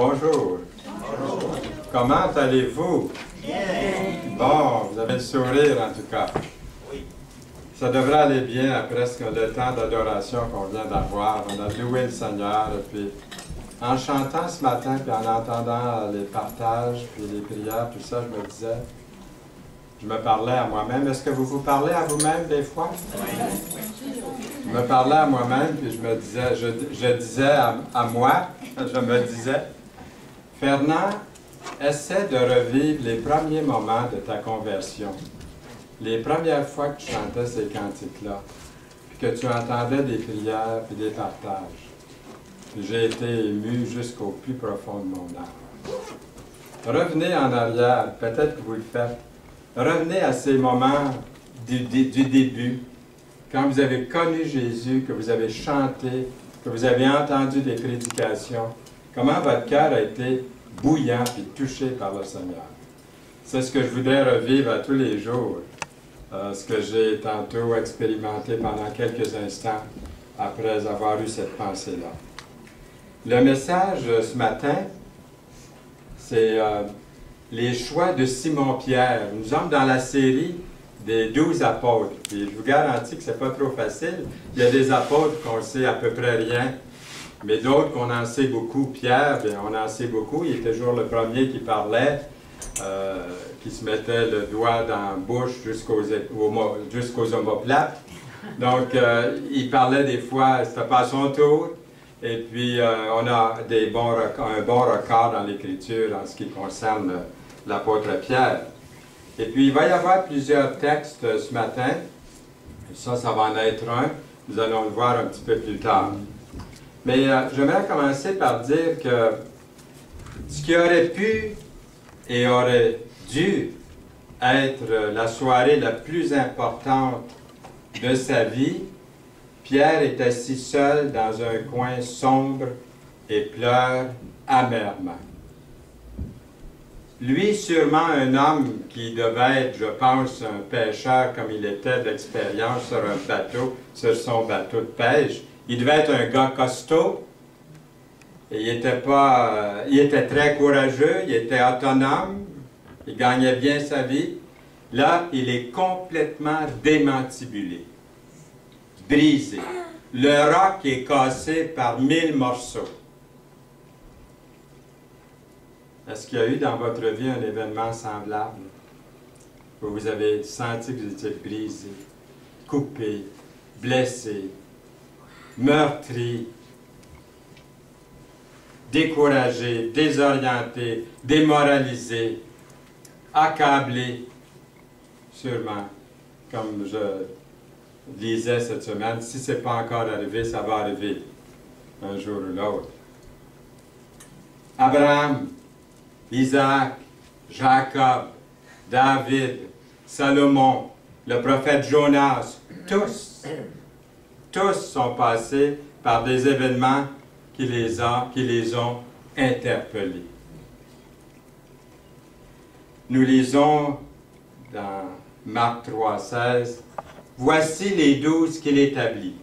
Bonjour. Bonjour. Comment allez-vous? Bien. Bon, vous avez le sourire en tout cas. Oui. Ça devrait aller bien après le temps d'adoration qu'on vient d'avoir. On a loué le Seigneur et puis en chantant ce matin puis en entendant les partages puis les prières, tout ça, je me parlais à moi-même. Est-ce que vous vous parlez à vous-même des fois? Je me parlais à moi-même puis je me disais, je disais à moi, je me disais, Fernand, essaie de revivre les premiers moments de ta conversion. Les premières fois que tu chantais ces cantiques-là, puis que tu entendais des prières puis des partages. Puis j'ai été ému jusqu'au plus profond de mon âme. Revenez en arrière, peut-être que vous le faites. Revenez à ces moments du début, quand vous avez connu Jésus, que vous avez chanté, que vous avez entendu des prédications, comment votre cœur a été bouillant et touché par le Seigneur. C'est ce que je voudrais revivre à tous les jours, ce que j'ai tantôt expérimenté pendant quelques instants après avoir eu cette pensée-là. Le message ce matin, c'est les choix de Simon-Pierre. Nous sommes dans la série des 12 apôtres. Et je vous garantis que ce n'est pas trop facile. Il y a des apôtres qu'on sait à peu près rien, mais d'autres qu'on en sait beaucoup. Pierre, bien, on en sait beaucoup. Il était toujours le premier qui parlait, qui se mettait le doigt dans la bouche jusqu'aux omoplates. Donc, il parlait des fois, c'était pas à son tour. Et puis, on a un bon record dans l'Écriture en ce qui concerne l'apôtre Pierre. Et puis, il va y avoir plusieurs textes ce matin. Ça va en être un. Nous allons le voir un petit peu plus tard. Mais j'aimerais commencer par dire que ce qui aurait pu et aurait dû être la soirée la plus importante de sa vie, Pierre est assis seul dans un coin sombre et pleure amèrement. Lui, sûrement un homme qui devait être, je pense, un pêcheur comme il était d'expérience sur un bateau, sur son bateau de pêche. Il devait être un gars costaud. Et il était très courageux, il était autonome, il gagnait bien sa vie. Là, il est complètement démantibulé, brisé. Le roc est cassé par 1000 morceaux. Est-ce qu'il y a eu dans votre vie un événement semblable où vous avez senti que vous étiez brisé, coupé, blessé, meurtri, découragé, désorienté, démoralisé, accablé, sûrement, comme je lisais cette semaine, si ce n'est pas encore arrivé, ça va arriver un jour ou l'autre. Abraham, Isaac, Jacob, David, Salomon, le prophète Jonas, tous sont passés par des événements qui les ont interpellés. Nous lisons dans Marc 3,16, « Voici les 12 qu'il établit. »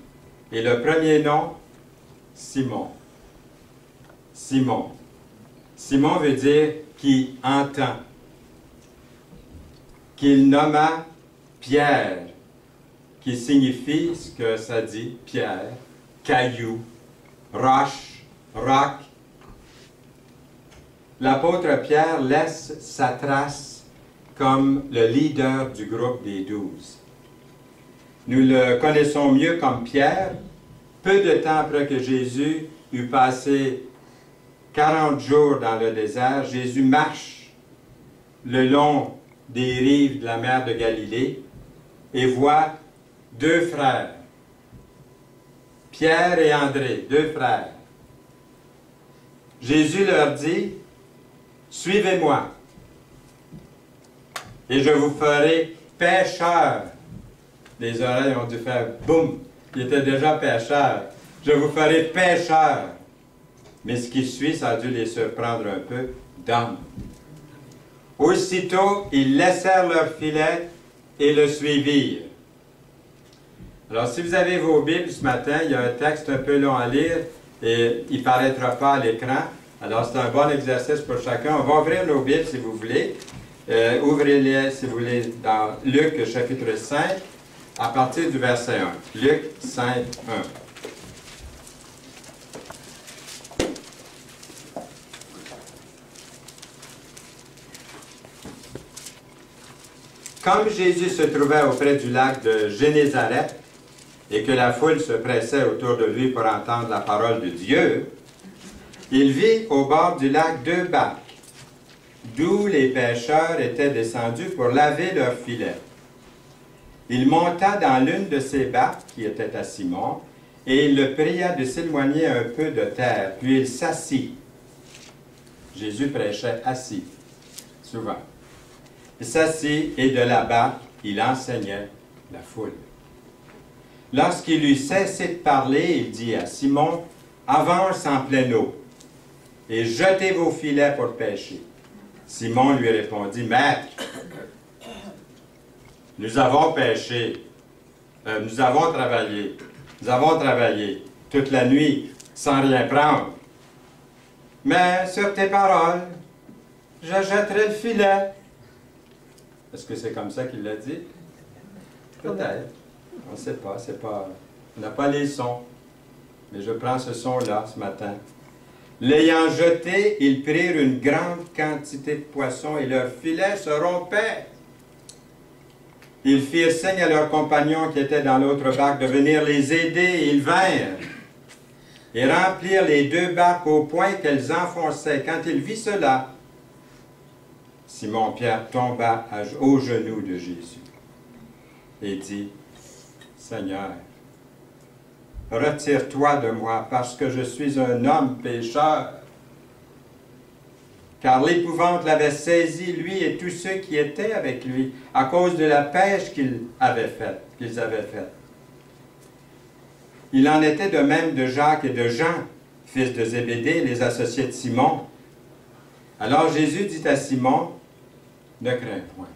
Et le premier nom, Simon. Simon. Simon veut dire « qui entend », qu'il nomma Pierre, qui signifie ce que ça dit, pierre, caillou, roche, roc. L'apôtre Pierre laisse sa trace comme le leader du groupe des 12. Nous le connaissons mieux comme Pierre. Peu de temps après que Jésus eut passé 40 jours dans le désert, Jésus marche le long des rives de la mer de Galilée et voit deux frères, Pierre et André, deux frères. Jésus leur dit, « Suivez-moi, et je vous ferai pêcheurs. » Les oreilles ont dû faire boum. Il était déjà pêcheur. « Je vous ferai pêcheurs. » Mais ce qui suit, ça a dû les surprendre un peu, d'hommes. Aussitôt, ils laissèrent leur filet et le suivirent. Alors, si vous avez vos Bibles ce matin, il y a un texte un peu long à lire et il ne paraîtra pas à l'écran. Alors, c'est un bon exercice pour chacun. On va ouvrir nos Bibles si vous voulez. Ouvrez-les, si vous voulez, dans Luc chapitre 5, à partir du verset 1. Luc 5, 1. Comme Jésus se trouvait auprès du lac de Génézareth et que la foule se pressait autour de lui pour entendre la parole de Dieu, il vit au bord du lac 2 barques, d'où les pêcheurs étaient descendus pour laver leurs filets. Il monta dans l'une de ces barques qui était à Simon, et il le pria de s'éloigner un peu de terre, puis il s'assit. Jésus prêchait assis, souvent. Il s'assit et de la barque, il enseignait la foule. Lorsqu'il eut cessé de parler, il dit à Simon, « Avance en pleine eau et jetez vos filets pour pêcher. » Simon lui répondit, « Maître, nous avons pêché, nous avons travaillé toute la nuit sans rien prendre. Mais sur tes paroles, je jetterai le filet. » Est-ce que c'est comme ça qu'il l'a dit? Peut-être. On ne sait pas, on n'a pas les sons. Mais je prends ce son-là ce matin. L'ayant jeté, ils prirent une grande quantité de poissons et leurs filets se rompaient. Ils firent signe à leurs compagnons qui étaient dans l'autre barque de venir les aider et ils vinrent et remplirent les 2 barques au point qu'elles enfonçaient. Quand il vit cela, Simon-Pierre tomba aux genoux de Jésus et dit, « Seigneur, retire-toi de moi parce que je suis un homme pécheur. » Car l'épouvante l'avait saisi, lui et tous ceux qui étaient avec lui, à cause de la pêche qu'ils avaient faite. Il en était de même de Jacques et de Jean, fils de Zébédée, les associés de Simon. Alors Jésus dit à Simon, « Ne crains point.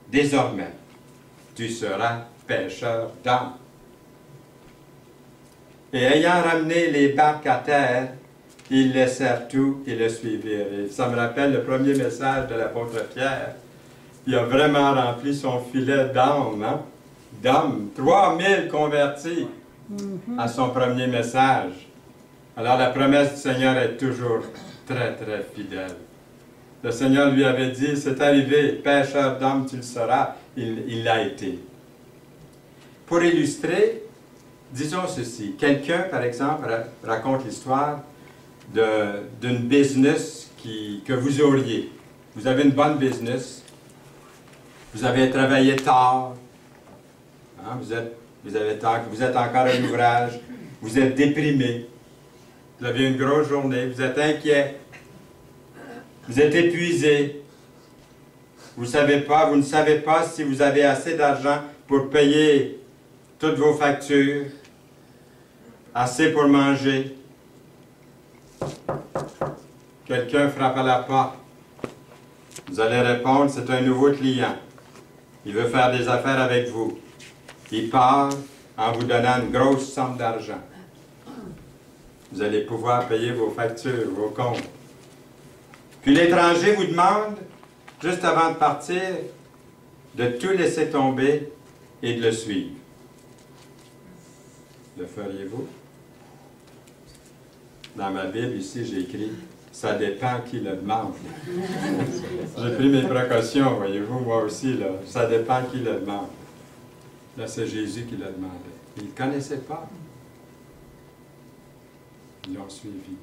Désormais, tu seras pêcheur d'hommes. » Et ayant ramené les barques à terre, ils laissèrent tout et le suivirent. Et ça me rappelle le premier message de l'apôtre Pierre. Il a vraiment rempli son filet d'hommes, hein? D'hommes, 3000 convertis à son premier message. Alors la promesse du Seigneur est toujours très, très fidèle. Le Seigneur lui avait dit, c'est arrivé, pêcheur d'hommes tu le seras. Il l'a été. Pour illustrer, disons ceci. Quelqu'un, par exemple, raconte l'histoire d'une business que vous auriez. Vous avez une bonne business. Vous avez travaillé tard. Hein, vous êtes encore à l'ouvrage. Vous êtes déprimé. Vous avez une grosse journée. Vous êtes inquiet. Vous êtes épuisé. Vous ne savez pas si vous avez assez d'argent pour payer toutes vos factures, assez pour manger. Quelqu'un frappe à la porte. Vous allez répondre, c'est un nouveau client. Il veut faire des affaires avec vous. Il part en vous donnant une grosse somme d'argent. Vous allez pouvoir payer vos factures, vos comptes. Puis l'étranger vous demande, juste avant de partir, de tout laisser tomber et de le suivre. Le feriez-vous? Dans ma Bible, ici, j'ai écrit « Ça dépend qui le demande. » J'ai pris mes précautions, voyez-vous, moi aussi, là. Ça dépend qui le demande. Là, c'est Jésus qui le demandait. Ils ne le connaissaient pas. Ils l'ont suivi.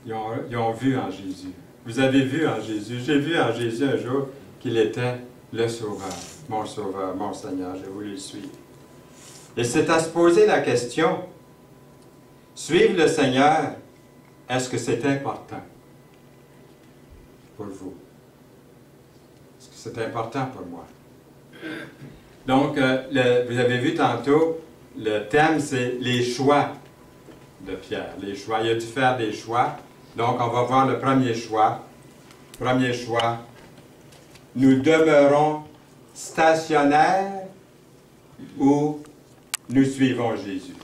Ils ont vu en Jésus. Vous avez vu en Jésus. J'ai vu en Jésus un jour qu'il était le Sauveur, mon Seigneur. J'ai voulu le suivre. Et c'est à se poser la question, suivre le Seigneur, est-ce que c'est important pour vous? Est-ce que c'est important pour moi? Donc, vous avez vu tantôt, le thème, c'est les choix de Pierre. Les choix. Il a dû faire des choix. Donc, on va voir le premier choix. Premier choix. Nous demeurons stationnaires ou nous suivons Jésus.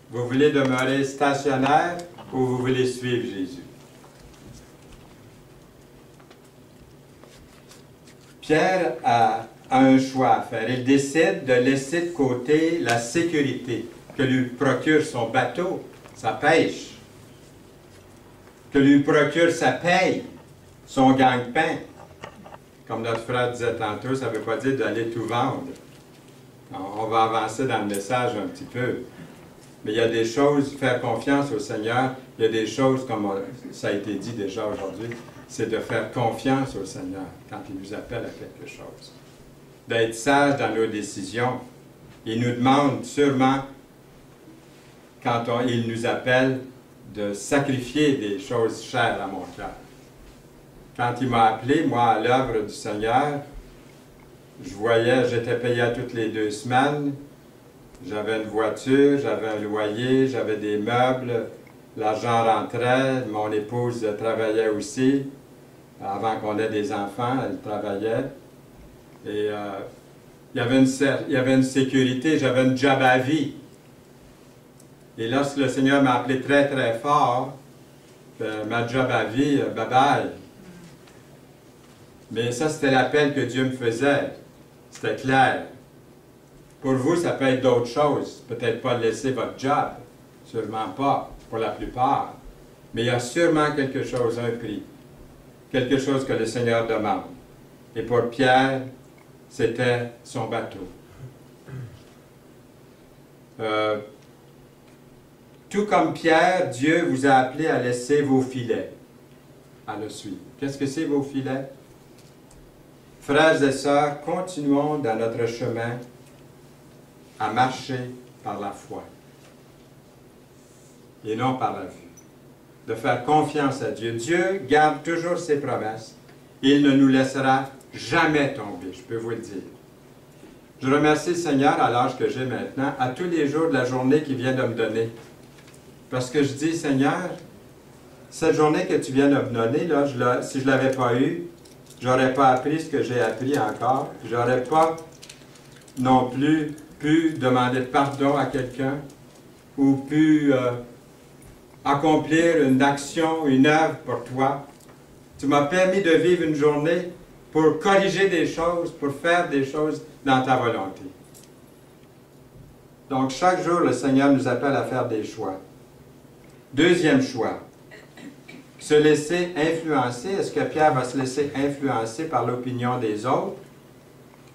Vous voulez demeurer stationnaire ou vous voulez suivre Jésus? Pierre a un choix à faire. Il décide de laisser de côté la sécurité que lui procure son bateau, sa pêche, que lui procure sa paye, son gagne-pain. Comme notre frère disait tantôt, ça ne veut pas dire d'aller tout vendre. On va avancer dans le message un petit peu. Mais il y a des choses, faire confiance au Seigneur, il y a des choses, comme ça a été dit déjà aujourd'hui, c'est de faire confiance au Seigneur quand il nous appelle à quelque chose. D'être sage dans nos décisions. Il nous demande sûrement, quand il nous appelle, de sacrifier des choses chères à mon cœur. Quand il m'a appelé, moi, à l'œuvre du Seigneur, j'étais payé à toutes les 2 semaines, j'avais une voiture, j'avais un loyer, j'avais des meubles, l'argent rentrait, mon épouse travaillait aussi. Avant qu'on ait des enfants, elle travaillait. Et il y avait une sécurité, j'avais une job à vie. Et lorsque le Seigneur m'a appelé très, très fort, ma job à vie, bye-bye. Mais ça, c'était l'appel que Dieu me faisait. C'était clair. Pour vous, ça peut être d'autres choses. Peut-être pas laisser votre job. Sûrement pas, pour la plupart. Mais il y a sûrement quelque chose, un prix. Quelque chose que le Seigneur demande. Et pour Pierre, c'était son bateau. Tout comme Pierre, Dieu vous a appelé à laisser vos filets, à le suivre. Qu'est-ce que c'est vos filets? Frères et sœurs, continuons dans notre chemin à marcher par la foi et non par la vue. De faire confiance à Dieu. Dieu garde toujours ses promesses. Il ne nous laissera jamais tomber, je peux vous le dire. Je remercie le Seigneur à l'âge que j'ai maintenant, à tous les jours de la journée qu'il vient de me donner. Parce que je dis, Seigneur, cette journée que tu viens de me donner, là, si je ne l'avais pas eue, je n'aurais pas appris ce que j'ai appris encore. Je n'aurais pas non plus pu demander pardon à quelqu'un ou pu accomplir une action, une œuvre pour toi. Tu m'as permis de vivre une journée pour corriger des choses, pour faire des choses dans ta volonté. Donc, chaque jour, le Seigneur nous appelle à faire des choix. Deuxième choix, se laisser influencer. Est-ce que Pierre va se laisser influencer par l'opinion des autres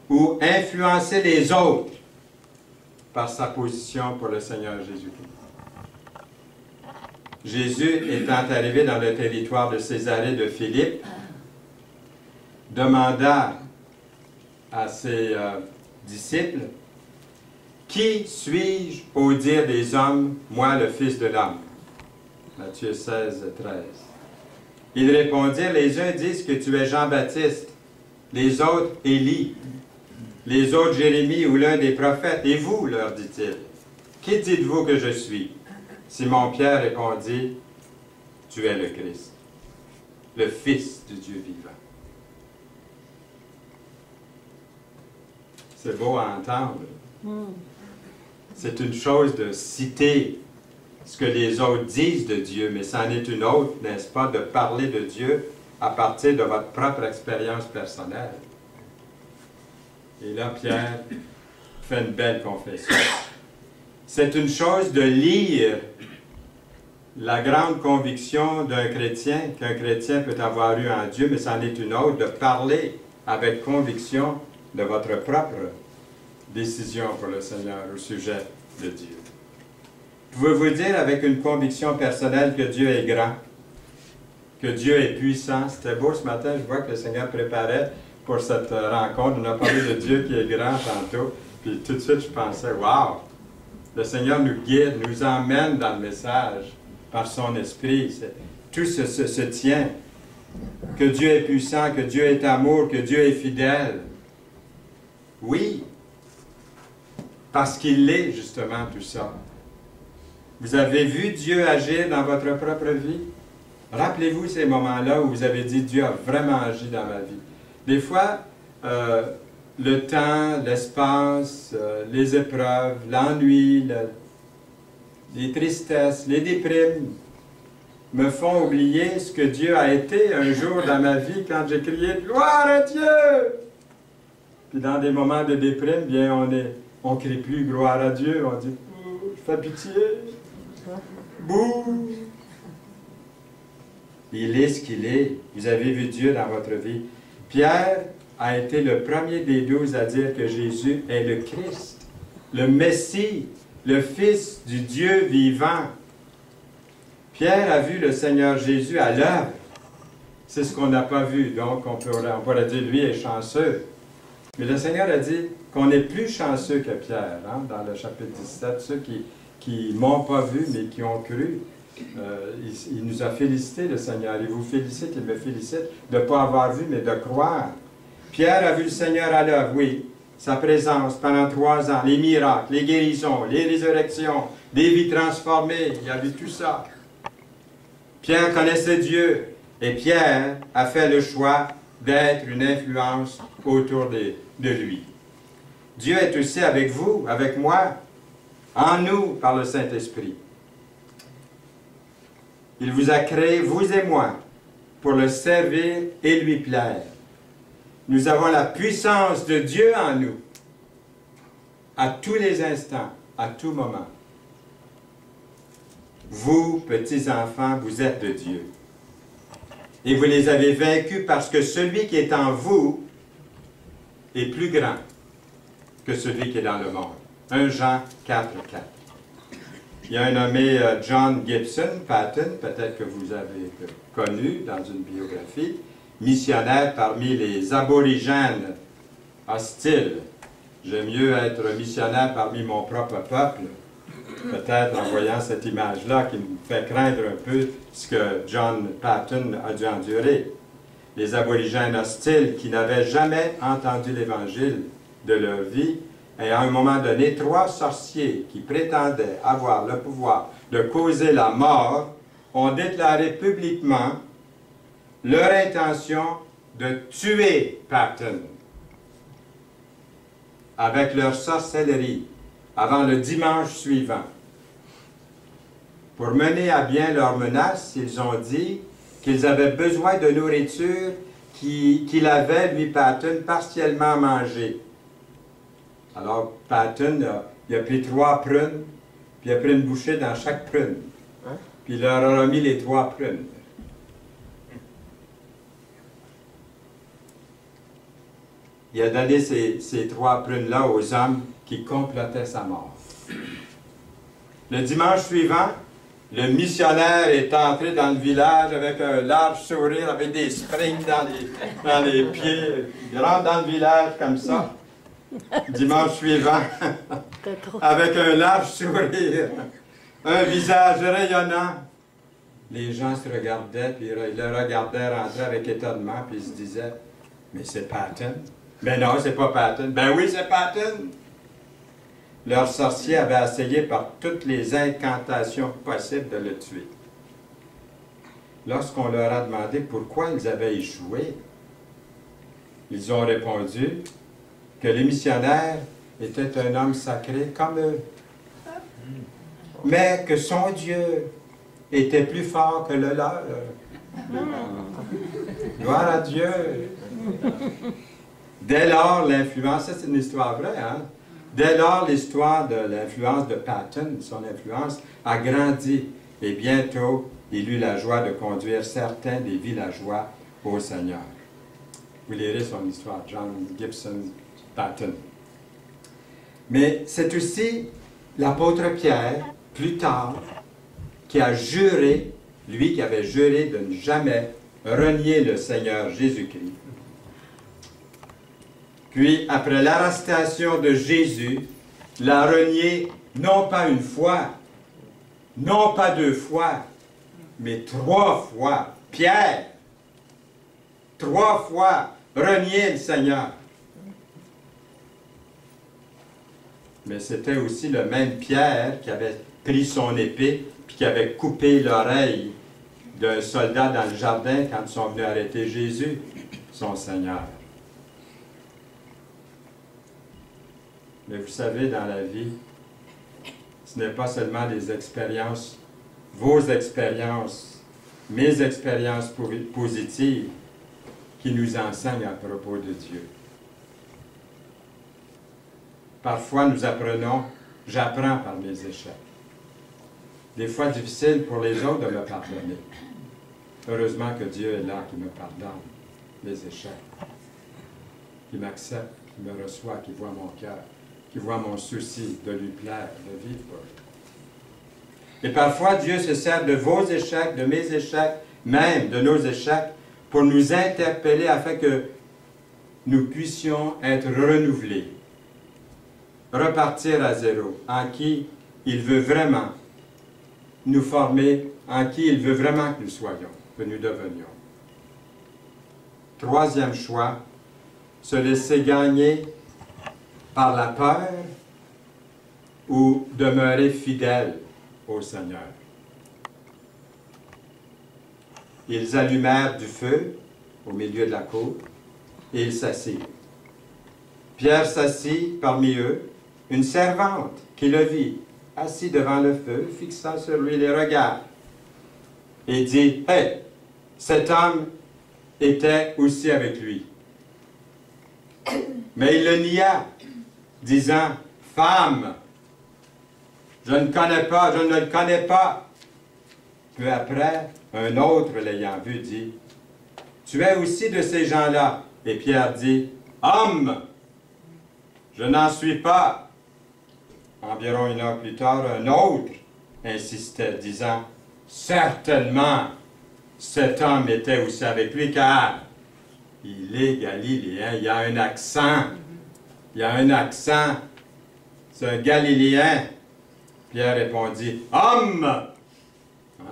ou influencer les autres par sa position pour le Seigneur Jésus-Christ? Jésus, étant arrivé dans le territoire de Césarée de Philippe, demanda à ses disciples, « Qui suis-je au dire des hommes, moi le Fils de l'homme? » Matthieu 16, 13. Ils répondirent, « Les uns disent que tu es Jean-Baptiste, les autres Élie, les autres Jérémie ou l'un des prophètes. Et vous, leur dit-il, qui dites-vous que je suis? » Simon-Pierre répondit, « Tu es le Christ, le Fils du Dieu vivant. » C'est beau à entendre. C'est une chose de citer ce que les autres disent de Dieu, mais c'en est une autre, n'est-ce pas, de parler de Dieu à partir de votre propre expérience personnelle. Et là, Pierre fait une belle confession. C'est une chose de lire la grande conviction d'un chrétien, qu'un chrétien peut avoir eu en Dieu, mais c'en est une autre, de parler avec conviction de votre propre décision pour le Seigneur au sujet de Dieu. Pouvez-vous dire avec une conviction personnelle que Dieu est grand, que Dieu est puissant? C'était beau ce matin, je vois que le Seigneur préparait pour cette rencontre. On a parlé de Dieu qui est grand tantôt, puis tout de suite je pensais, wow! Le Seigneur nous guide, nous emmène dans le message par son esprit. Tout se tient. Que Dieu est puissant, que Dieu est amour, que Dieu est fidèle. Oui, parce qu'il l'est justement tout ça. Vous avez vu Dieu agir dans votre propre vie? Rappelez-vous ces moments-là où vous avez dit, Dieu a vraiment agi dans ma vie. Des fois, le temps, l'espace, les épreuves, l'ennui, les tristesses, les déprimes, me font oublier ce que Dieu a été un jour dans ma vie quand j'ai crié « Gloire à Dieu !» Puis dans des moments de déprime, bien, on ne crie plus « Gloire à Dieu », on dit « Fais pitié !» Bouh! Il est ce qu'il est. Vous avez vu Dieu dans votre vie. Pierre a été le premier des 12 à dire que Jésus est le Christ, le Messie, le Fils du Dieu vivant. Pierre a vu le Seigneur Jésus à l'œuvre. C'est ce qu'on n'a pas vu, donc on pourrait dire lui est chanceux. Mais le Seigneur a dit qu'on est plus chanceux que Pierre, hein, dans le chapitre 17, ceux qui ne m'ont pas vu, mais qui ont cru. Il nous a félicité, le Seigneur. Il vous félicite, il me félicite de ne pas avoir vu, mais de croire. Pierre a vu le Seigneur à l'œuvre, oui. Sa présence pendant 3 ans, les miracles, les guérisons, les résurrections, des vies transformées. Il a vu tout ça. Pierre connaissait Dieu. Et Pierre a fait le choix d'être une influence autour de lui. Dieu est aussi avec vous, avec moi, en nous, par le Saint-Esprit. Il vous a créé, vous et moi, pour le servir et lui plaire. Nous avons la puissance de Dieu en nous, à tous les instants, à tout moment. Vous, petits-enfants, vous êtes de Dieu. Et vous les avez vaincus parce que celui qui est en vous est plus grand que celui qui est dans le monde. 1 Jean 4, 4. Il y a un nommé John Gibson Patton, peut-être que vous avez connu dans une biographie, missionnaire parmi les aborigènes hostiles. J'aime mieux être missionnaire parmi mon propre peuple, peut-être en voyant cette image-là qui me fait craindre un peu ce que John Patton a dû endurer. Les aborigènes hostiles qui n'avaient jamais entendu l'Évangile de leur vie, et à un moment donné, 3 sorciers qui prétendaient avoir le pouvoir de causer la mort ont déclaré publiquement leur intention de tuer Patton avec leur sorcellerie avant le dimanche suivant. Pour mener à bien leur menace, ils ont dit qu'ils avaient besoin de nourriture qu'il avait, lui, Patton, partiellement mangée. Alors, Patton, il a pris 3 prunes, puis il a pris une bouchée dans chaque prune. Puis il leur a remis les 3 prunes. Il a donné ces 3 prunes-là aux hommes qui complotaient sa mort. Le dimanche suivant, le missionnaire est entré dans le village avec un large sourire, avec des springs dans les pieds. Il rentre dans le village comme ça. Dimanche suivant, avec un large sourire, un visage rayonnant. Les gens se regardaient, puis ils le regardaient rentrer avec étonnement, puis ils se disaient, « Mais c'est Patton. » « Ben non, c'est pas Patton. »« Ben oui, c'est Patton. » Leurs sorciers avaient essayé par toutes les incantations possibles de le tuer. Lorsqu'on leur a demandé pourquoi ils avaient échoué, ils ont répondu que le missionnaire était un homme sacré comme eux, mais que son Dieu était plus fort que le leur. Gloire à Dieu! Dès lors, l'influence, ça c'est une histoire vraie, hein? Dès lors, l'histoire de l'influence de Patton, son influence, a grandi. Et bientôt, il eut la joie de conduire certains des villageois au Seigneur. Vous lirez son histoire, John Gibson Patton. Mais c'est aussi l'apôtre Pierre, plus tard, qui a juré, lui qui avait juré de ne jamais renier le Seigneur Jésus-Christ. Puis, après l'arrestation de Jésus, l'a renié non pas une fois, non pas 2 fois, mais 3 fois. Pierre, 3 fois, renié le Seigneur. Mais c'était aussi le même Pierre qui avait pris son épée puis qui avait coupé l'oreille d'un soldat dans le jardin quand ils sont venus arrêter Jésus, son Seigneur. Mais vous savez, dans la vie, ce n'est pas seulement les expériences, vos expériences mes expériences positives qui nous enseignent à propos de Dieu. Parfois, nous apprenons, j'apprends par mes échecs. Des fois, difficile pour les autres de me pardonner. Heureusement que Dieu est là, qui me pardonne mes échecs, qui m'accepte, qui me reçoit, qui voit mon cœur, qui voit mon souci de lui plaire, de vivre pour lui. Et parfois, Dieu se sert de vos échecs, de mes échecs, même de nos échecs, pour nous interpeller afin que nous puissions être renouvelés, repartir à zéro, en qui il veut vraiment nous former, en qui il veut vraiment que nous soyons, que nous devenions. Troisième choix, se laisser gagner par la peur ou demeurer fidèle au Seigneur. Ils allumèrent du feu au milieu de la cour et ils s'assirent. Pierre s'assit parmi eux, une servante qui le vit, assis devant le feu, fixant sur lui les regards, et dit, « Hey, cet homme était aussi avec lui. » Mais il le nia, disant, « Femme, je ne le connais pas. » Peu après, un autre l'ayant vu dit, « Tu es aussi de ces gens-là. » Et Pierre dit, « Homme, je n'en suis pas. » Environ une heure plus tard, un autre insistait, disant, « Certainement, cet homme était aussi avec lui, car il est galiléen. » Il y a un accent. Il y a un accent. C'est un Galiléen. Pierre répondit, « Homme! »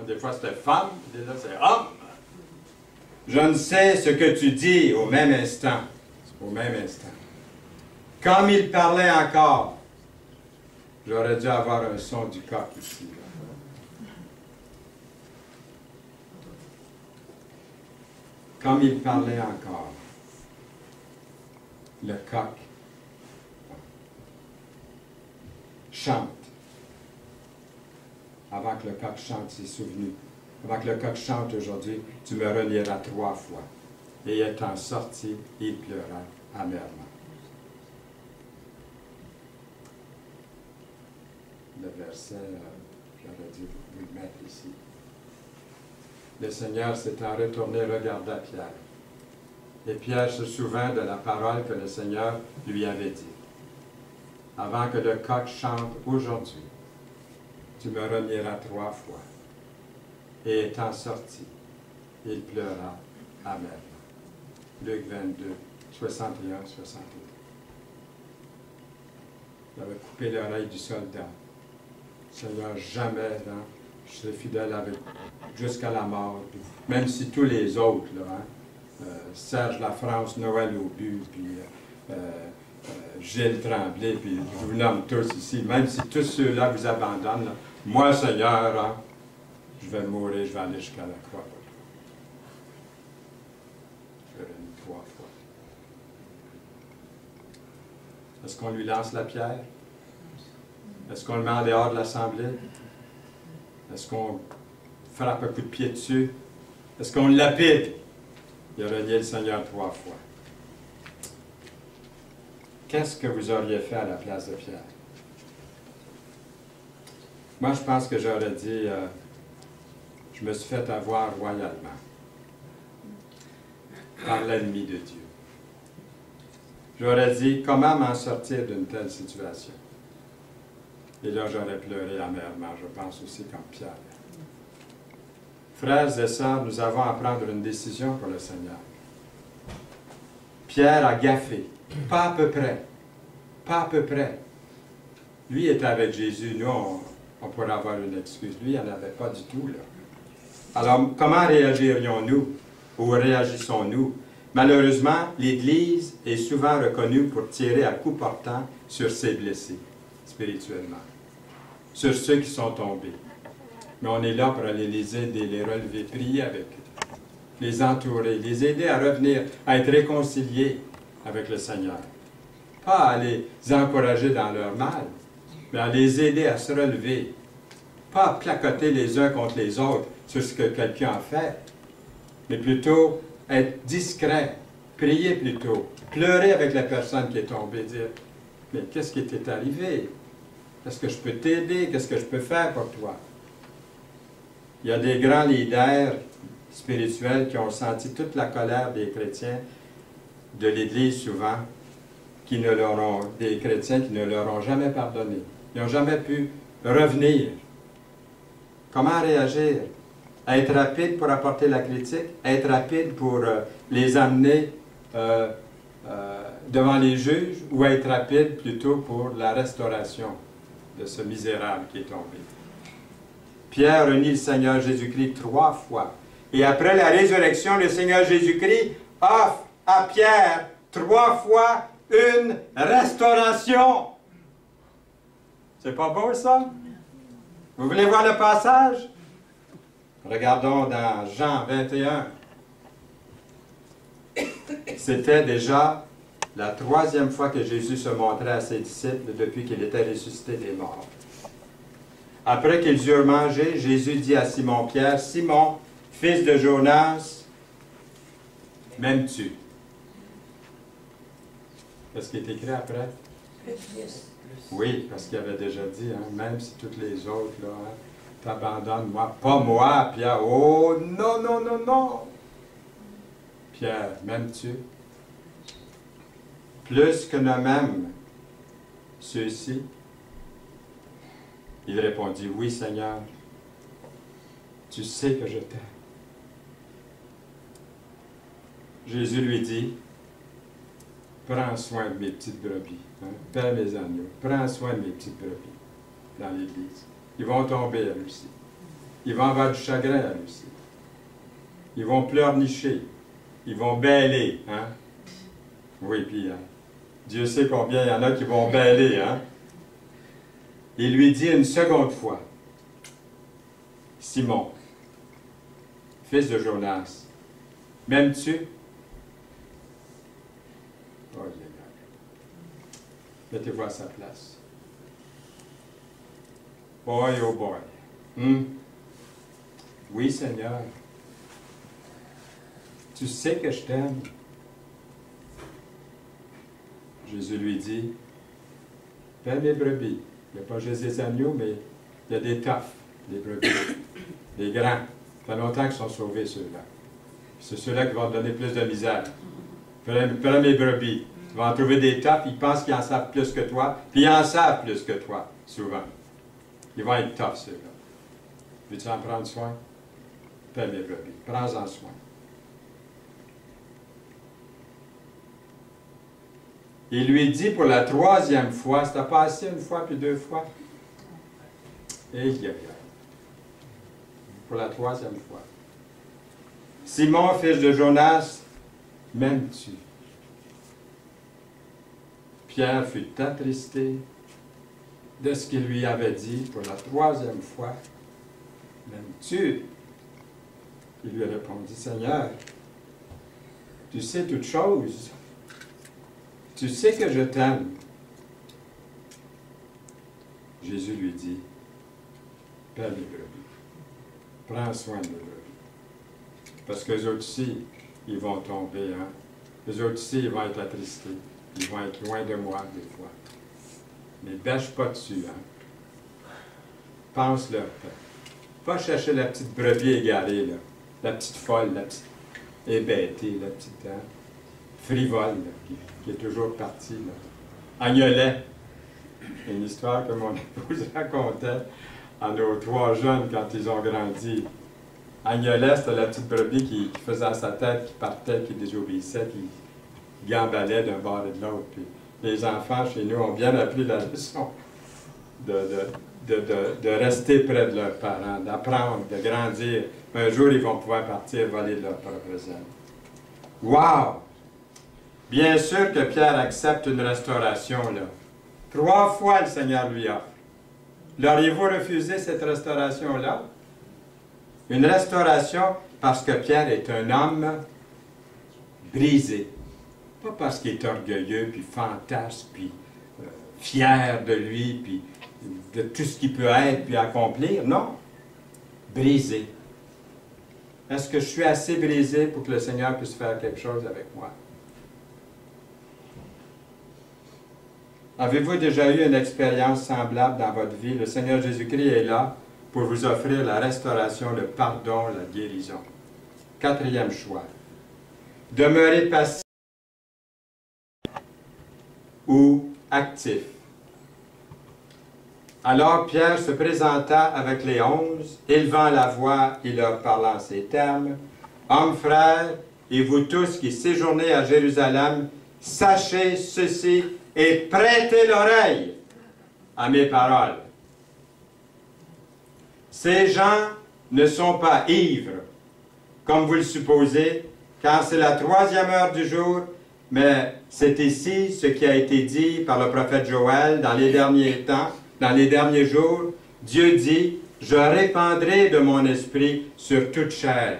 Des fois c'était femme, puis là c'est homme. Je ne sais ce que tu dis au même instant. Au même instant. Comme il parlait encore, j'aurais dû avoir un son du coq ici. Comme il parlait encore, le coq chante. Avant que le coq chante, c'est souvenu. Avant que le coq chante aujourd'hui, tu me renieras 3 fois. Et étant sorti, il pleura amèrement. Le verset, j'aurais dû vous le mettre ici. Le Seigneur s'étant retourné, regarda Pierre. Et Pierre se souvint de la parole que le Seigneur lui avait dit. Avant que le coq chante aujourd'hui, tu me renieras 3 fois. Et étant sorti, il pleura amèrement. Luc 22, 61, 62. Il avait coupé l'oreille du soldat. Seigneur, jamais, là, je serai fidèle avec jusqu'à la mort. Puis, même si tous les autres, là, Serge Lafrance, Noël Aubu, puis Gilles Tremblay, puis je vous nomme tous ici, même si tous ceux-là vous abandonnent, là, moi, Seigneur, hein, je vais mourir, je vais aller jusqu'à la croix. Je vais renier 3 fois. Est-ce qu'on lui lance la pierre? Est-ce qu'on le met en dehors de l'Assemblée? Est-ce qu'on frappe un coup de pied dessus? Est-ce qu'on le lapide? Il a renié le Seigneur 3 fois. Qu'est-ce que vous auriez fait à la place de Pierre? Moi, je pense que j'aurais dit, je me suis fait avoir royalement par l'ennemi de Dieu. J'aurais dit, comment m'en sortir d'une telle situation? Et là, j'aurais pleuré amèrement, je pense aussi comme Pierre. Frères et sœurs, nous avons à prendre une décision pour le Seigneur. Pierre a gaffé, pas à peu près, pas à peu près. Lui était avec Jésus, nous, on pourrait avoir une excuse. Lui, il n'y en avait pas du tout, là. Alors, comment réagirions-nous ou réagissons-nous? Malheureusement, l'Église est souvent reconnue pour tirer à coups portants sur ses blessés, spirituellement, sur ceux qui sont tombés. Mais on est là pour aller les aider, les relever, prier avec eux, les entourer, les aider à revenir, à être réconciliés avec le Seigneur. Pas à les encourager dans leur mal, mais à les aider à se relever. Pas à placoter les uns contre les autres, sur ce que quelqu'un a fait, mais plutôt être discret, prier plutôt, pleurer avec la personne qui est tombée, dire « Mais qu'est-ce qui t'est arrivé? Est-ce que je peux t'aider? Qu'est-ce que je peux faire pour toi? » Il y a des grands leaders spirituels qui ont senti toute la colère des chrétiens de l'Église souvent, des chrétiens qui ne leur ont jamais pardonné. Ils n'ont jamais pu revenir. Comment réagir? Être rapide pour apporter la critique, être rapide pour les amener devant les juges, ou être rapide plutôt pour la restauration de ce misérable qui est tombé. Pierre renie le Seigneur Jésus-Christ 3 fois. Et après la résurrection, le Seigneur Jésus-Christ offre à Pierre 3 fois une restauration. C'est pas beau ça? Vous voulez voir le passage? Regardons dans Jean 21. C'était déjà la 3e fois que Jésus se montrait à ses disciples depuis qu'il était ressuscité des morts. Après qu'ils eurent mangé, Jésus dit à Simon-Pierre, « Simon, fils de Jonas, m'aimes-tu? » Qu'est-ce qui est écrit après? Oui, parce qu'il avait déjà dit, hein, même si toutes les autres, là, hein, t'abandonnes-moi, pas moi, Pierre. Oh, non, non, non, non! Pierre, m'aimes-tu? Plus que ne m'aiment ceux-ci? Il répondit, oui, Seigneur, tu sais que je t'aime. Jésus lui dit, prends soin de mes petites brebis, hein, paie mes agneaux, prends soin de mes petites brebis dans l'Église. Ils vont tomber à aussi. Ils vont avoir du chagrin à aussi. Ils vont pleurnicher. Ils vont bêler. Hein? Oui, puis Dieu sait combien il y en a qui vont bêler. Hein? Il lui dit une seconde fois, Simon, fils de Jonas, m'aimes-tu? Oh, mettez-vous à sa place. Boy, oh boy. Oui, Seigneur. Tu sais que je t'aime. Jésus lui dit, paie mes brebis. Il n'y a pas juste des agneaux, mais il y a des toughs, des brebis, des grands. Ça fait longtemps qu'ils sont sauvés, ceux-là. C'est ceux-là qui vont te donner plus de misère. Prends mes brebis. Tu vas en trouver des toughs, ils pensent qu'ils en savent plus que toi, puis ils en savent plus que toi, souvent. Ils vont être toughs, ceux-là. Veux-tu en prendre soin? Paie mes brebis. Prends-en soin. Il lui dit pour la 3e fois, c'était pas assez une fois puis 2 fois? Et il y a pour la 3e fois. Simon, fils de Jonas, m'aimes-tu? Pierre fut attristé de ce qu'il lui avait dit pour la 3e fois. M'aimes-tu? Il lui répondit, Seigneur, tu sais toutes choses. Tu sais que je t'aime. Jésus lui dit, paie mes brebis. Prends soin de mes brebis. Parce qu'eux autres aussi, ils vont tomber. Hein? Eux autres aussi, ils vont être attristés. Ils vont être loin de moi, des fois. Mais bêche pas dessus. Hein? Pense-leur. Va chercher la petite brebis égarée, là. La petite folle, la petite hébétée, la petite frivole, là, qui est toujours partie. Agnolet. Une histoire que mon épouse racontait à nos 3 jeunes quand ils ont grandi. Agnolet, c'était la petite brebis qui faisait à sa tête, qui partait, qui désobéissait, qui gamballait d'un bord et de l'autre. Puis les enfants chez nous ont bien appris la leçon de rester près de leurs parents, d'apprendre, de grandir. Un jour, ils vont pouvoir partir voler de leur propre ailes. Wow! Bien sûr que Pierre accepte une restauration, là. 3 fois le Seigneur lui offre. L'auriez-vous refusé cette restauration-là? Une restauration parce que Pierre est un homme brisé. Pas parce qu'il est orgueilleux, puis fantasque, puis fier de lui, puis de tout ce qu'il peut être, puis accomplir. Non. Brisé. Est-ce que je suis assez brisé pour que le Seigneur puisse faire quelque chose avec moi? Avez-vous déjà eu une expérience semblable dans votre vie? Le Seigneur Jésus-Christ est là pour vous offrir la restauration, le pardon, la guérison. Quatrième choix. Demeurez passif ou actif. Alors Pierre se présenta avec les 11, élevant la voix et leur parlant en ces termes. « Hommes, frères, et vous tous qui séjournez à Jérusalem, sachez ceci et prêtez l'oreille à mes paroles. Ces gens ne sont pas ivres, comme vous le supposez, car c'est la 3e heure du jour, mais c'est ici ce qui a été dit par le prophète Joël dans les derniers temps, dans les derniers jours. Dieu dit, « Je répandrai de mon esprit sur toute chair.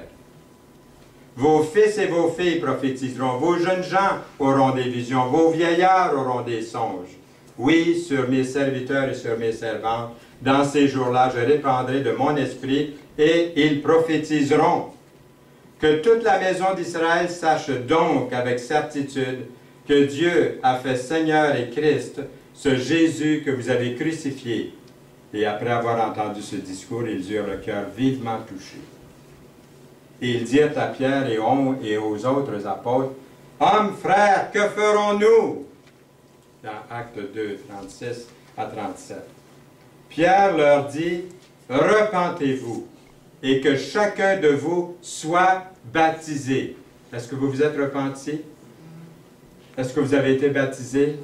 Vos fils et vos filles prophétiseront, vos jeunes gens auront des visions, vos vieillards auront des songes. Oui, sur mes serviteurs et sur mes servantes, dans ces jours-là, je répandrai de mon esprit et ils prophétiseront. Que toute la maison d'Israël sache donc avec certitude que Dieu a fait Seigneur et Christ, ce Jésus que vous avez crucifié. » Et après avoir entendu ce discours, ils eurent le cœur vivement touché. Et ils dirent à Pierre et aux autres apôtres, « Hommes, frères, que ferons-nous? » Dans Actes 2, 36 à 37. Pierre leur dit, « Repentez-vous, et que chacun de vous soit baptisé. » Est-ce que vous vous êtes repentis? Est-ce que vous avez été baptisés?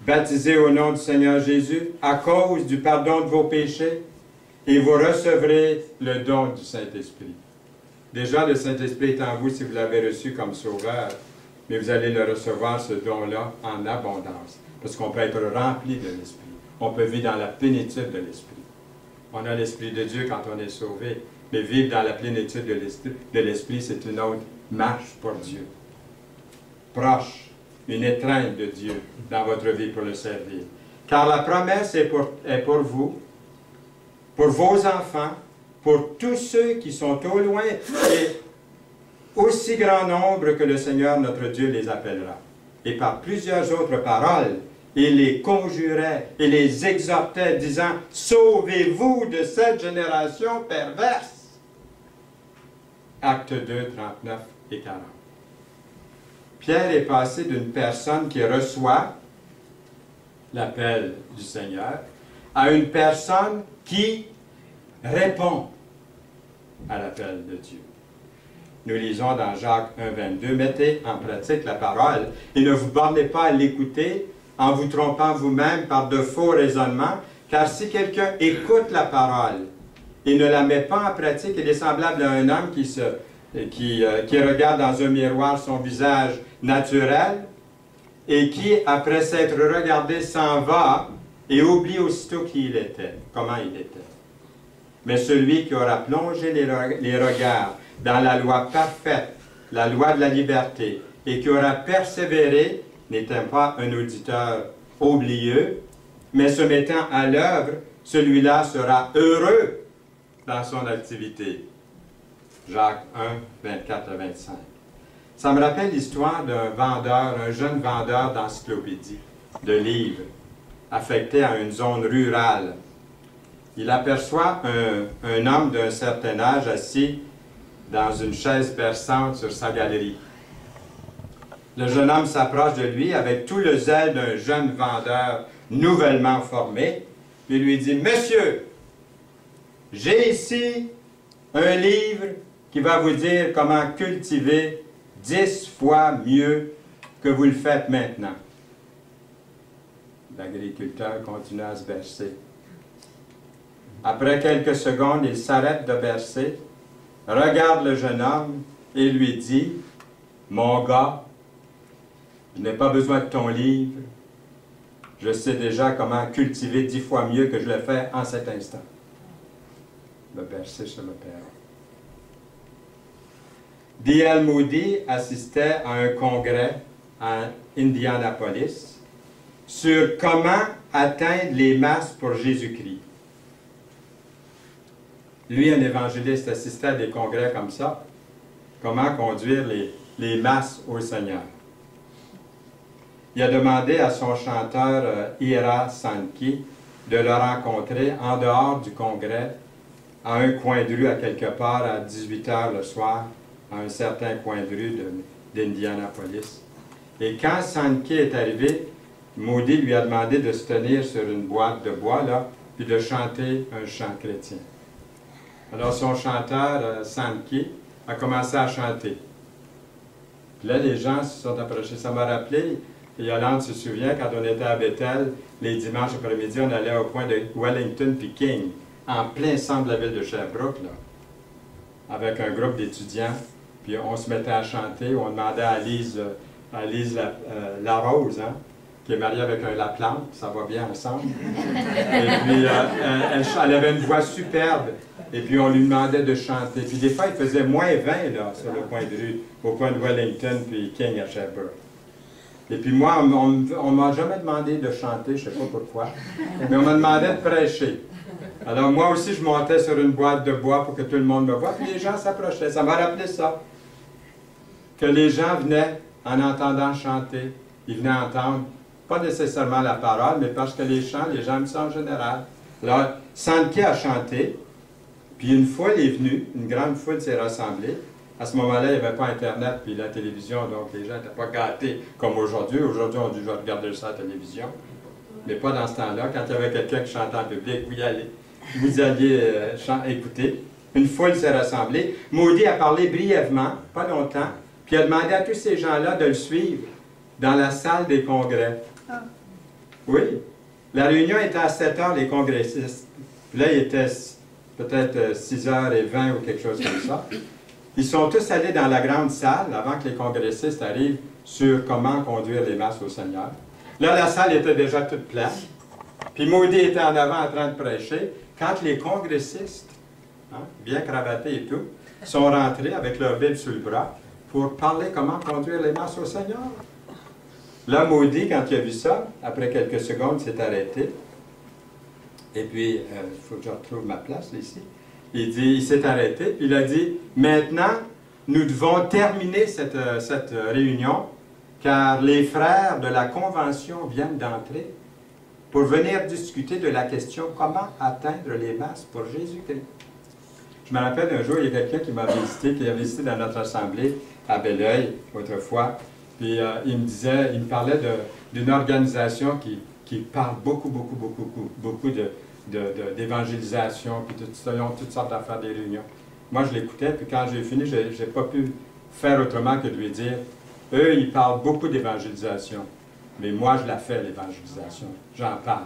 Baptisés au nom du Seigneur Jésus, à cause du pardon de vos péchés, et vous recevrez le don du Saint-Esprit. Déjà, le Saint-Esprit est en vous si vous l'avez reçu comme sauveur, mais vous allez le recevoir, ce don-là, en abondance, parce qu'on peut être rempli de l'Esprit. On peut vivre dans la plénitude de l'Esprit. On a l'Esprit de Dieu quand on est sauvé, mais vivre dans la plénitude de l'Esprit, c'est une autre marche pour Dieu. Proche, une étreinte de Dieu dans votre vie pour le servir. Car la promesse est pour vous, pour vos enfants, pour tous ceux qui sont au loin, et aussi grand nombre que le Seigneur notre Dieu les appellera. Et par plusieurs autres paroles, il les conjurait et les exhortait, disant, « Sauvez-vous de cette génération perverse. » Actes 2, 39 et 40. Pierre est passé d'une personne qui reçoit l'appel du Seigneur à une personne qui répond à l'appel de Dieu. Nous lisons dans Jacques 1, 22, « Mettez en pratique la parole et ne vous bornez pas à l'écouter en vous trompant vous-même par de faux raisonnements, car si quelqu'un écoute la parole et ne la met pas en pratique, il est semblable à un homme qui regarde dans un miroir son visage naturel et qui, après s'être regardé, s'en va et oublie aussitôt qui il était, comment il était. Mais celui qui aura plongé les regards dans la loi parfaite, la loi de la liberté, et qui aura persévéré, n'étant pas un auditeur oublieux, mais se mettant à l'œuvre, celui-là sera heureux dans son activité. Jacques 1, 24 à 25. Ça me rappelle l'histoire d'un vendeur, un jeune vendeur d'encyclopédies, de livres, affecté à une zone rurale. Il aperçoit un homme d'un certain âge assis dans une chaise berçante sur sa galerie. Le jeune homme s'approche de lui avec tout le zèle d'un jeune vendeur nouvellement formé et lui dit, « Monsieur, j'ai ici un livre qui va vous dire comment cultiver 10 fois mieux que vous le faites maintenant. » L'agriculteur continue à se bercer. Après quelques secondes, il s'arrête de bercer, regarde le jeune homme et lui dit, « Mon gars, je n'ai pas besoin de ton livre. Je sais déjà comment cultiver 10 fois mieux que je le fais en cet instant. » Le bercer sur le perron. D.L. Moody assistait à un congrès à Indianapolis sur comment atteindre les masses pour Jésus-Christ. Lui, un évangéliste, assistait à des congrès comme ça. Comment conduire les masses au Seigneur. Il a demandé à son chanteur Ira Sankey de le rencontrer en dehors du congrès, à un coin de rue à quelque part à 18 h le soir, à un certain coin de rue d'Indianapolis. Et quand Sankey est arrivé, Moody lui a demandé de se tenir sur une boîte de bois, là, puis de chanter un chant chrétien. Alors son chanteur, Sankey, a commencé à chanter. Puis là, les gens se sont approchés. Ça m'a rappelé, et Yolande se souvient, quand on était à Bethel, les dimanches après-midi, on allait au coin de Wellington puis King, en plein centre de la ville de Sherbrooke, là, avec un groupe d'étudiants. Puis on se mettait à chanter, on demandait à Lise Larose, hein, qui est mariée avec un Laplante, ça va bien ensemble. Et puis elle avait une voix superbe, et puis on lui demandait de chanter. Puis des fois, il faisait moins 20 là, sur le coin de rue, au coin de Wellington puis King à Sherbrooke. Et puis moi, on ne m'a jamais demandé de chanter, je ne sais pas pourquoi, mais on m'a demandé de prêcher. Alors moi aussi, je montais sur une boîte de bois pour que tout le monde me voie, puis les gens s'approchaient. Ça m'a rappelé ça. Que les gens venaient en entendant chanter. Ils venaient entendre, pas nécessairement la parole, mais parce que les chants, les gens aiment ça en général. Alors, Sankey a chanté, puis une foule est venue, une grande foule s'est rassemblée. À ce moment-là, il n'y avait pas Internet puis la télévision, donc les gens n'étaient pas gâtés comme aujourd'hui. Aujourd'hui, on dit, je vais regarder ça à la télévision. Mais pas dans ce temps-là. Quand il y avait quelqu'un qui chantait en public, vous alliez écouter. Une foule s'est rassemblée. Moody a parlé brièvement, pas longtemps, puis il a demandé à tous ces gens-là de le suivre dans la salle des congrès. Ah. Oui. La réunion était à 7 h, les congressistes. Puis là, il était peut-être 6h20 ou quelque chose comme ça. Ils sont tous allés dans la grande salle avant que les congressistes arrivent sur comment conduire les masses au Seigneur. Là, la salle était déjà toute pleine. Puis Moody était en avant en train de prêcher. Quand les congressistes, hein, bien cravatés et tout, sont rentrés avec leur Bible sur le bras pour parler comment conduire les masses au Seigneur. Là, Moody, quand il a vu ça, après quelques secondes, s'est arrêté. Et puis, il faut que je retrouve ma place ici. Il s'est arrêté, il a dit, maintenant, nous devons terminer cette réunion, car les frères de la Convention viennent d'entrer pour venir discuter de la question comment atteindre les masses pour Jésus-Christ. Je me rappelle un jour, il y a quelqu'un qui m'a visité, qui a visité dans notre assemblée à Belleuil, autrefois, puis il me parlait d'une organisation qui parle beaucoup d'évangélisation, puis ils ont toutes sortes d'affaires, des réunions. Moi, je l'écoutais, puis quand j'ai fini, je n'ai pas pu faire autrement que de lui dire, eux, ils parlent beaucoup d'évangélisation, mais moi, je la fais, l'évangélisation. J'en parle.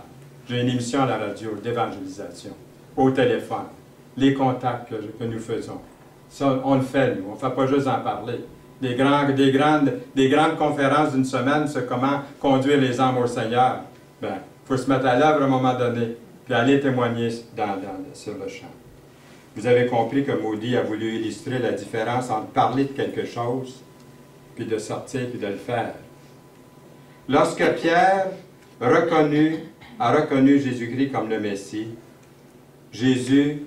J'ai une émission à la radio d'évangélisation, au téléphone, les contacts que nous faisons. Ça, on le fait, nous. On ne fait pas juste en parler. Des grandes conférences d'une semaine sur comment conduire les âmes au Seigneur. Bien, il faut se mettre à l'œuvre à un moment donné, puis aller témoigner sur le champ. Vous avez compris que Moody a voulu illustrer la différence entre parler de quelque chose, puis de sortir, puis de le faire. Lorsque Pierre a reconnu Jésus-Christ comme le Messie, Jésus,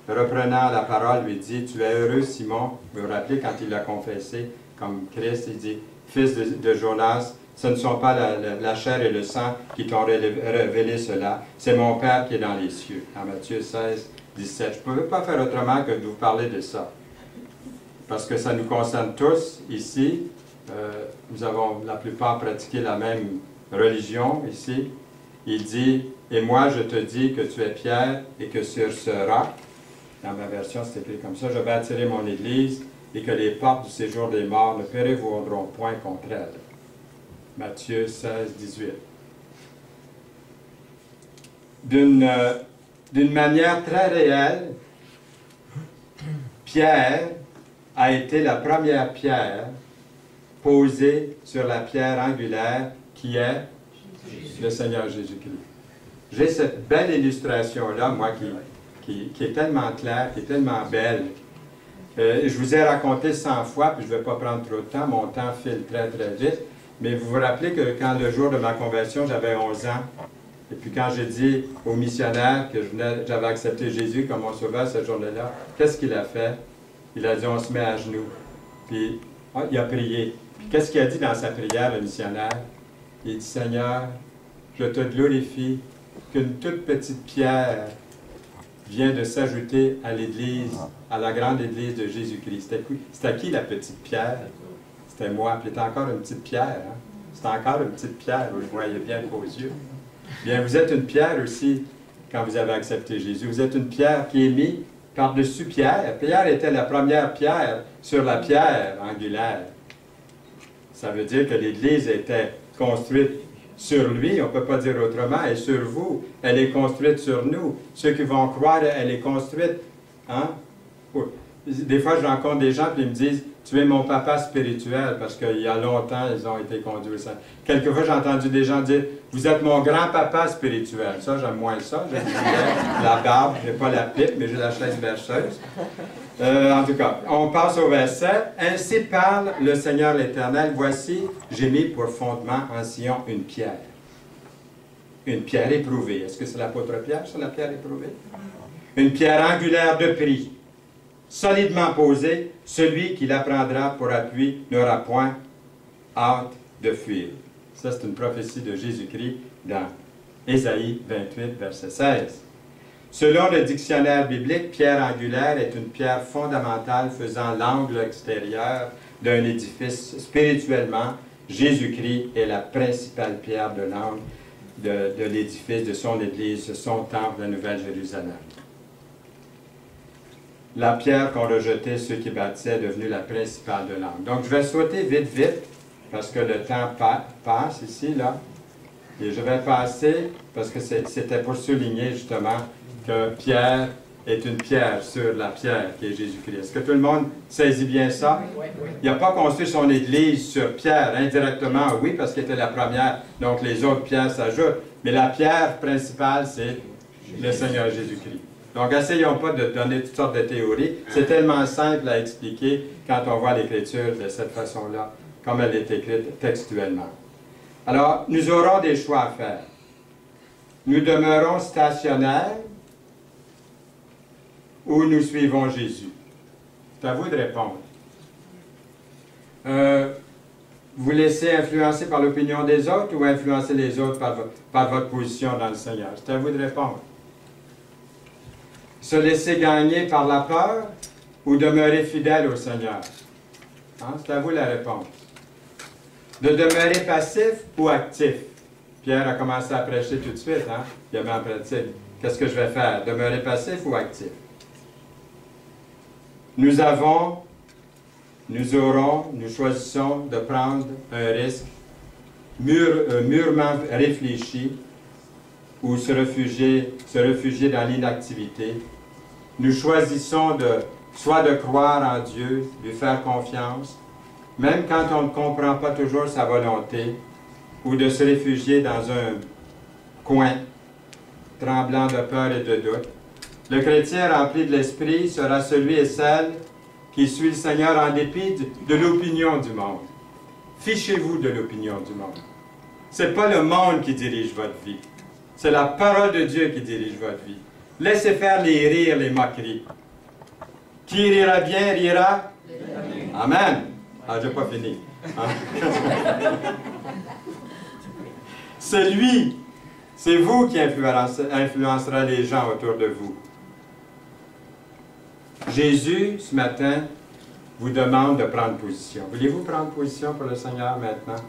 reprenant la parole, lui dit, « Tu es heureux, Simon. » Vous vous rappelez, quand il l'a confessé comme Christ, il dit, « Fils de Jonas, ce ne sont pas la chair et le sang qui t'ont révélé cela, c'est mon Père qui est dans les cieux. » En Matthieu 16, 17. Je ne peux pas faire autrement que de vous parler de ça. Parce que ça nous concerne tous ici. Nous avons la plupart pratiqué la même religion ici. Il dit, « Et moi je te dis que tu es Pierre et que sur ce roc, dans ma version c'est écrit comme ça, je vais attirer mon Église et que les portes du séjour des morts ne prévaudront point contre elle. » Matthieu 16, 18. D'une manière très réelle, Pierre a été la première pierre posée sur la pierre angulaire qui est le Seigneur Jésus-Christ. J'ai cette belle illustration-là, moi, qui est tellement claire, qui est tellement belle. Je vous ai raconté 100 fois, puis je ne vais pas prendre trop de temps, mon temps file très, très vite. Mais vous vous rappelez que quand le jour de ma conversion, j'avais 11 ans, Et puis quand j'ai dit aux missionnaires que j'avais accepté Jésus comme mon sauveur cette journée-là, qu'est-ce qu'il a fait? Il a dit, on se met à genoux. Puis il a prié. Puis qu'est-ce qu'il a dit dans sa prière, le missionnaire? Il dit, Seigneur, je te glorifie qu'une toute petite pierre vient de s'ajouter à l'Église, à la grande Église de Jésus-Christ. C'était qui la petite pierre? C'était moi. Puis c'était encore une petite pierre. Hein? C'était encore une petite pierre où je voyais bien vos yeux. Bien, vous êtes une pierre aussi quand vous avez accepté Jésus. Vous êtes une pierre qui est mise par-dessus Pierre. Pierre était la première pierre sur la pierre angulaire. Ça veut dire que l'Église était construite sur lui, on ne peut pas dire autrement, et sur vous. Elle est construite sur nous. Ceux qui vont croire, elle est construite. Hein? Des fois, je rencontre des gens et ils me disent, tu es mon papa spirituel, parce qu'il y a longtemps, ils ont été conduits au sein. Quelquefois, j'ai entendu des gens dire, vous êtes mon grand-papa spirituel. Ça, j'aime moins ça. J'ai la barbe, je n'ai pas la pipe, mais j'ai la chaise berceuse. En tout cas, on passe au verset. Ainsi parle le Seigneur l'Éternel. Voici, j'ai mis pour fondement en Sion une pierre. Une pierre éprouvée. Est-ce que c'est l'apôtre Pierre, c'est la pierre éprouvée? Une pierre angulaire de prix, solidement posée. Celui qui la prendra pour appui n'aura point hâte de fuir. Ça, c'est une prophétie de Jésus-Christ dans Ésaïe 28, verset 16. Selon le dictionnaire biblique, pierre angulaire est une pierre fondamentale faisant l'angle extérieur d'un édifice. Spirituellement, Jésus-Christ est la principale pierre de l'angle de l'édifice, de son Église, de son temple, la Nouvelle-Jérusalem. La pierre qu'ont rejetée ceux qui bâtissaient est devenue la principale de l'angle. Donc, je vais sauter vite, parce que le temps passe ici, là. Et je vais passer, parce que c'était pour souligner justement que Pierre est une pierre sur la pierre qui est Jésus-Christ. Est-ce que tout le monde saisit bien ça? Oui. Il n'a pas construit son Église sur Pierre, indirectement, oui, parce qu'il était la première, donc les autres pierres s'ajoutent. Mais la pierre principale, c'est le Seigneur Jésus-Christ. Donc, essayons pas de donner toutes sortes de théories. C'est tellement simple à expliquer quand on voit l'Écriture de cette façon-là, comme elle est écrite textuellement. Alors, nous aurons des choix à faire. Nous demeurons stationnaires ou nous suivons Jésus? C'est à vous de répondre. Vous laissez influencer par l'opinion des autres ou influencer les autres par votre position dans le Seigneur? C'est à vous de répondre. Se laisser gagner par la peur ou demeurer fidèle au Seigneur? Hein? C'est à vous la réponse. De demeurer passif ou actif? Pierre a commencé à prêcher tout de suite, hein? Il a mis en pratique. Qu'est-ce que je vais faire? Demeurer passif ou actif? Nous aurons, nous choisissons de prendre un risque mûrement réfléchi ou se réfugier dans l'inactivité. Nous choisissons soit de croire en Dieu, lui faire confiance, même quand on ne comprend pas toujours sa volonté, ou de se réfugier dans un coin, tremblant de peur et de doute. Le chrétien rempli de l'Esprit sera celui et celle qui suit le Seigneur en dépit de l'opinion du monde. Fichez-vous de l'opinion du monde. Ce n'est pas le monde qui dirige votre vie. C'est la parole de Dieu qui dirige votre vie. Laissez faire les rires, les moqueries. Qui rira bien, rira? Amen. Ah, je n'ai pas fini. C'est lui, c'est vous qui influencera les gens autour de vous. Jésus, ce matin, vous demande de prendre position. Voulez-vous prendre position pour le Seigneur maintenant?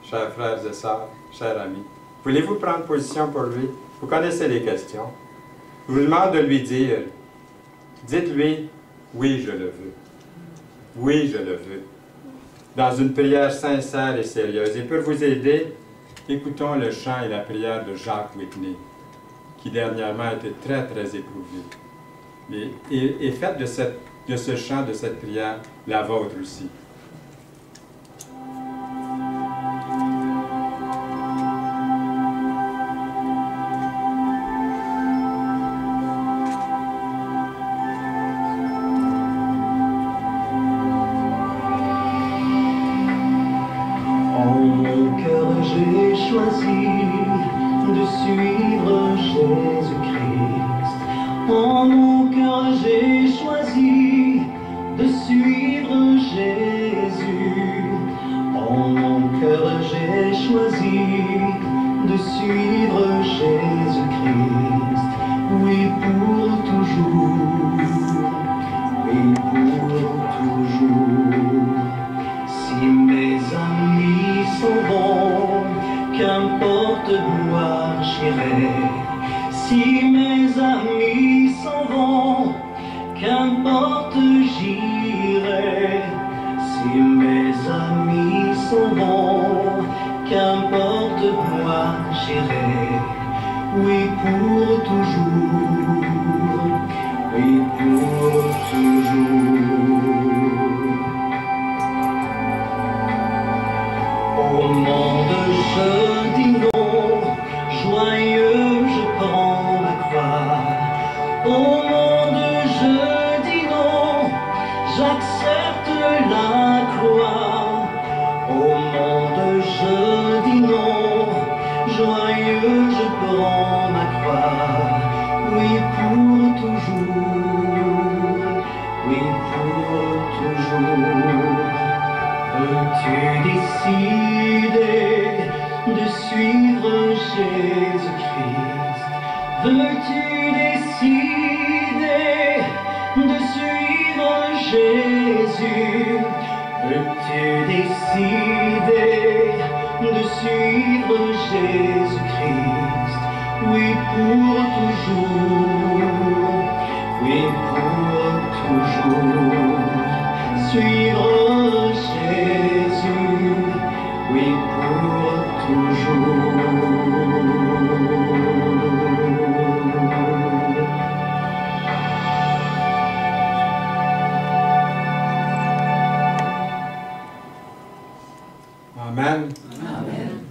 Chers frères et sœurs, chers amis, voulez-vous prendre position pour lui? Vous connaissez les questions. Je vous demande de lui dire, dites-lui, oui, je le veux. Oui, je le veux. Dans une prière sincère et sérieuse. Et pour vous aider, écoutons le chant et la prière de Jacques Whitney, qui dernièrement a été très, très éprouvé. Et faites de ce chant, de cette prière, la vôtre aussi. En mon cœur j'ai choisi suivre Jésus. En mon cœur j'ai choisi de suivre Jésus-Christ. Oui, pour toujours. Oui, pour toujours. Si mes amis s'en vont, qu'importe moi j'irai. Si mes amis s'en vont, qu'importe j'irai. Si mes amis s'en vont, qu'importe moi j'irai. Oui, pour toujours. Oui, pour toujours. Au monde je dis non, joyeux je prends ma croix. Au monde je dis non, j'accepte la croix. Au monde je dis non, joyeux je prends ma croix. Oui, pour toujours, oui, pour toujours. Veux-tu décider de suivre Jésus-Christ? Veux-tu décider de suivre Jésus? Veux-tu décider de suivre Jésus-Christ? Oui, pour toujours, oui, pour toujours. Suivre Jésus, oui, pour toujours. Amen. Amen.